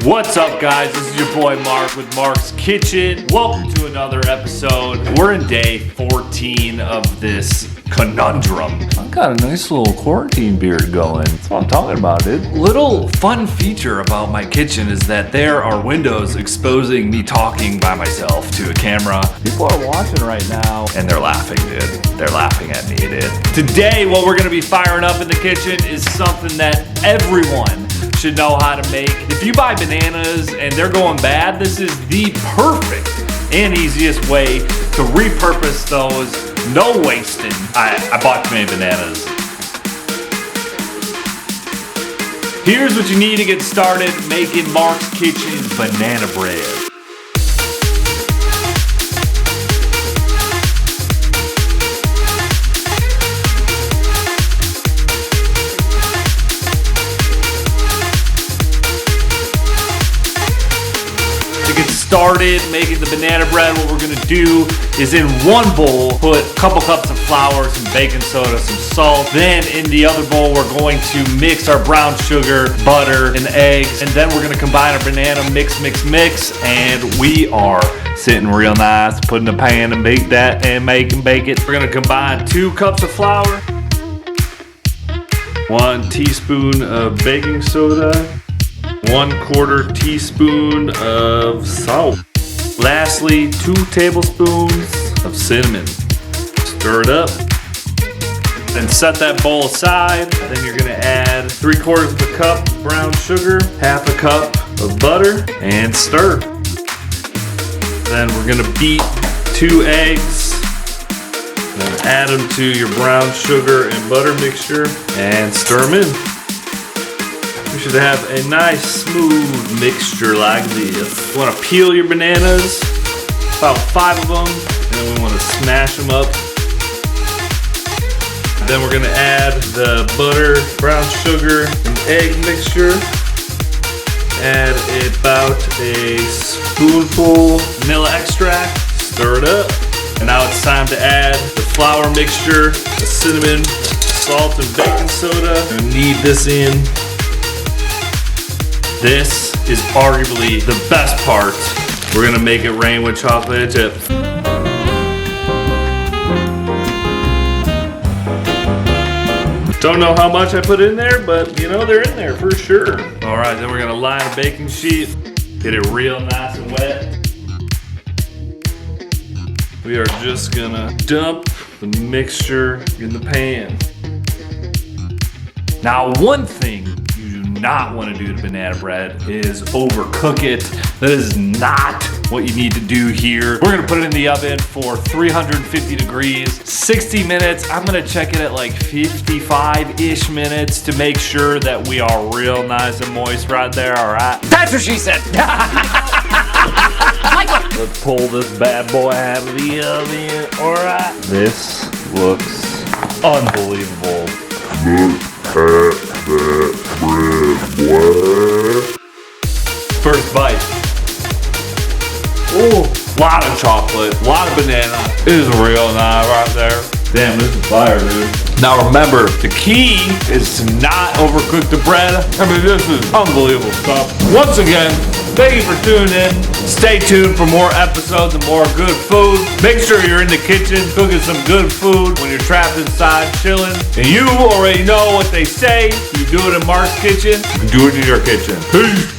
What's up, guys? This is your boy Mark with Mark's Kitchen. Welcome to another episode. We're in day 14 of this conundrum. I got a nice little quarantine beard going. That's what I'm talking about, dude. Little fun feature about my kitchen is that there are windows exposing me talking by myself to a camera. People are watching right now. And they're laughing, dude. They're laughing at me, dude. Today, what we're gonna be firing up in the kitchen is something that everyone should know how to make. If you buy bananas and they're going bad, this is the perfect and easiest way to repurpose those. No wasting. I bought too many bananas. Here's what you need to get started making Mark's Kitchen banana bread. Started making the banana bread, what we're gonna do is in one bowl put a couple cups of flour, some baking soda, some salt. Then in the other bowl we're going to mix our brown sugar, butter, and eggs, and then we're gonna combine our banana, mix, and we are sitting real nice. Put in a pan and bake that and make and bake it. We're gonna combine 2 cups of flour, 1 teaspoon of baking soda, 1/4 teaspoon of salt. Lastly, 2 tablespoons of cinnamon. Stir it up. Then set that bowl aside. Then you're gonna add 3/4 of a cup of brown sugar, 1/2 cup of butter, and stir. Then we're gonna beat 2 eggs. Then add them to your brown sugar and butter mixture and stir them in. We should have a nice smooth mixture like this. You want to peel your bananas, about 5 of them, and then we want to smash them up. Then we're going to add the butter, brown sugar, and egg mixture. Add about a spoonful vanilla extract. Stir it up. And now it's time to add the flour mixture, the cinnamon, salt, and baking soda. We're going to knead this in. This is arguably the best part. We're gonna make it rain with chocolate chips. Don't know how much I put in there, but you know they're in there for sure. All right, then we're gonna line a baking sheet, get it real nice and wet. We are just gonna dump the mixture in the pan. Now, one thing not want to do to banana bread is overcook it. That is not what you need to do here. We're gonna put it in the oven for 350 degrees, 60 minutes. I'm gonna check it at like 55-ish minutes to make sure that we are real nice and moist right there, all right? That's what she said. Let's pull this bad boy out of the oven, all right? This looks unbelievable. Look at that bread, boy. First bite. Oh, lot of chocolate, lot of banana. It is real nice right there. Damn, this is fire, dude. Now remember, the key is to not overcook the bread. I mean, this is unbelievable stuff. Once again, thank you for tuning in. Stay tuned for more episodes and more good food. Make sure you're in the kitchen cooking some good food when you're trapped inside chilling. And you already know what they say. You do it in Mark's Kitchen, you can do it in your kitchen. Peace.